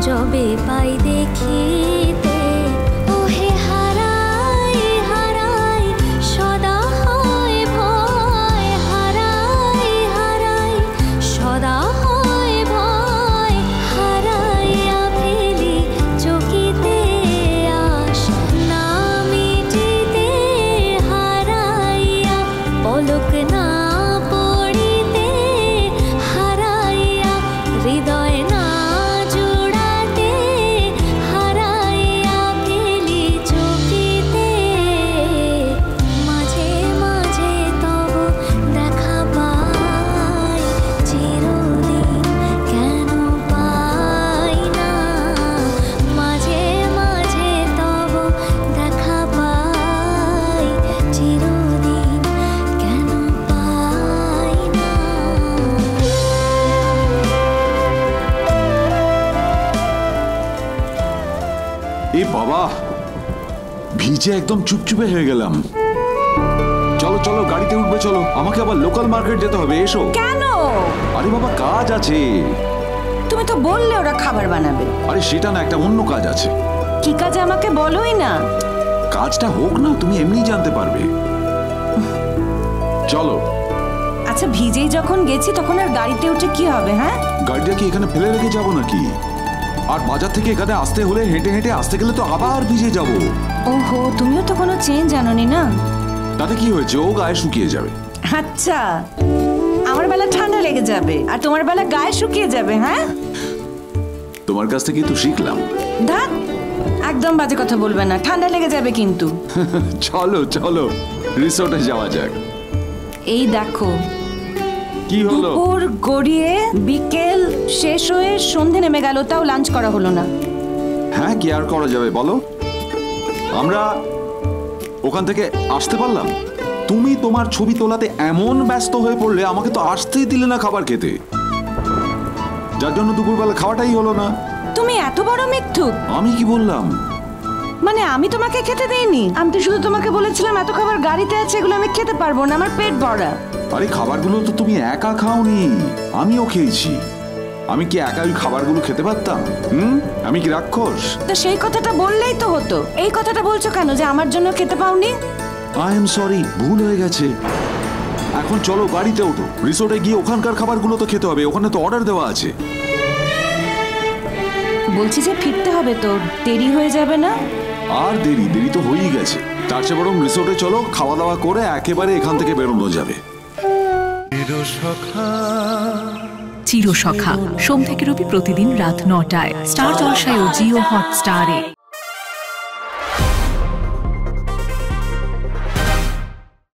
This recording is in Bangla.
যবে পাই দেখিতে ওহে হারাই হারাই সদা হয় ভয় হারাই হারাই সদা হয় ভয় হারাইয়া ফেলি চকিতে আশ না মিটিতে হারাইয়া পলক না পড়িতে হারাইয়া হৃদয় না জোড়াতে হারাইয়া ফেলি চকিতে মাঝে মাঝে তব দেখা পাই চিরদিন কেন পাই না মাঝে মাঝে তব দেখা পাই চিরদিন কেন পাই না। এ বাবা, ভিজে একদম চুপচুপে হয়ে গেলাম। চলো চলো গাড়িতে উঠবে, চলো। আমাকে আবার লোকাল মার্কেট যেতে হবে, এসো। কেন? আরে বাবা, কাজ আছে। তুমি তো বললে ওরা খাবার বানাবে। আরে সেটা না, একটা অন্য কাজ আছে। কি কাজ আমাকে বলোই না। কাজটা হোক না, তুমি এমনি জানতে পারবে। চলো। আচ্ছা, ভিজেই যখন গেছি তখন আর গাড়িতে উঠে কি হবে? হ্যাঁ, গাড়িটা কি এখানে ফেলে রেখে যাবো নাকি? আর বাজার থেকে এখানে আসতে হলে হেঁটে হেঁটে আসতে গেলে তো আবার ভিজে যাব। ওহো, তুমিও তো কোনো চেঞ্জ জানোনি না। তাতে কি হয়েছে, ও গায়ে শুকিয়ে যাবে। আচ্ছা, আমার বেলা ঠান্ডা লেগে যাবে আর তোমার বেলা গায়ে শুকিয়ে যাবে। হ্যাঁ, তোমার কাছ থেকেই তো শিখলাম। ধ্যাৎ, একদম বাজে কথা বলবে না, ঠান্ডা লেগে যাবে কিন্তু। চলো চলো, রিসোর্টে যাওয়া যাক। এই দেখো, কি হলো? দুপুর গড়িয়ে বিকেল শেষ হয়ে সন্ধে নেমে গেল, তাও লাঞ্চ করা হলো না। হ্যাঁ, কি আর করা যাবে বলো? আমরা ওখান থেকে আসতে পারলাম, তুমি তোমার ছবি তোলাতে এমন ব্যস্ত হয়ে পড়লে আমাকে তো আসতেই দিলে না খাবার খেতে, যার জন্য দুপুরবেলা খাওয়াটাই হলো না। তুমি এত বড় মিথ্যুক। আমি কি বললাম? মানে আমি তোমাকে খেতে দেইনি? আমি তো শুধু তোমাকে বলেছিলাম এত খাবার গাড়িতে আছে, এগুলো আমি খেতে পারবো না, আমার পেট ভরা। আরে খাবারগুলো তো তুমি একা খাওনি, আমিও খেয়েছি। আমি কি একা ওই খাবারগুলো খেতে পারতাম? আমি কি রাক্ষস? তো সেই কথাটা বললেই তো হতো। এই কথাটা বলছো কেন যে আমার জন্য খেতে পাওনি? আই এম সরি, ভুল হয়ে গেছে। এখন চলো গাড়িতে ওঠো, রিসোর্টে গিয়ে ওখানকার খাবারগুলো তো খেতে হবে, ওখানে তো অর্ডার দেওয়া আছে। বলছি যে ফিরতে হবে তো, দেরি হয়ে যাবে না? আর দেরি তো হয়েই গেছে। তার চেয়ে বরং রিসোর্টে চলো, খাওয়া দাওয়া করে একেবারে এখান থেকে বেরোনো যাবে। চিরসখা সোম থেকে রবি প্রতিদিন রাত ৯টায় স্টার জলসায় ও জিও হটস্টারে।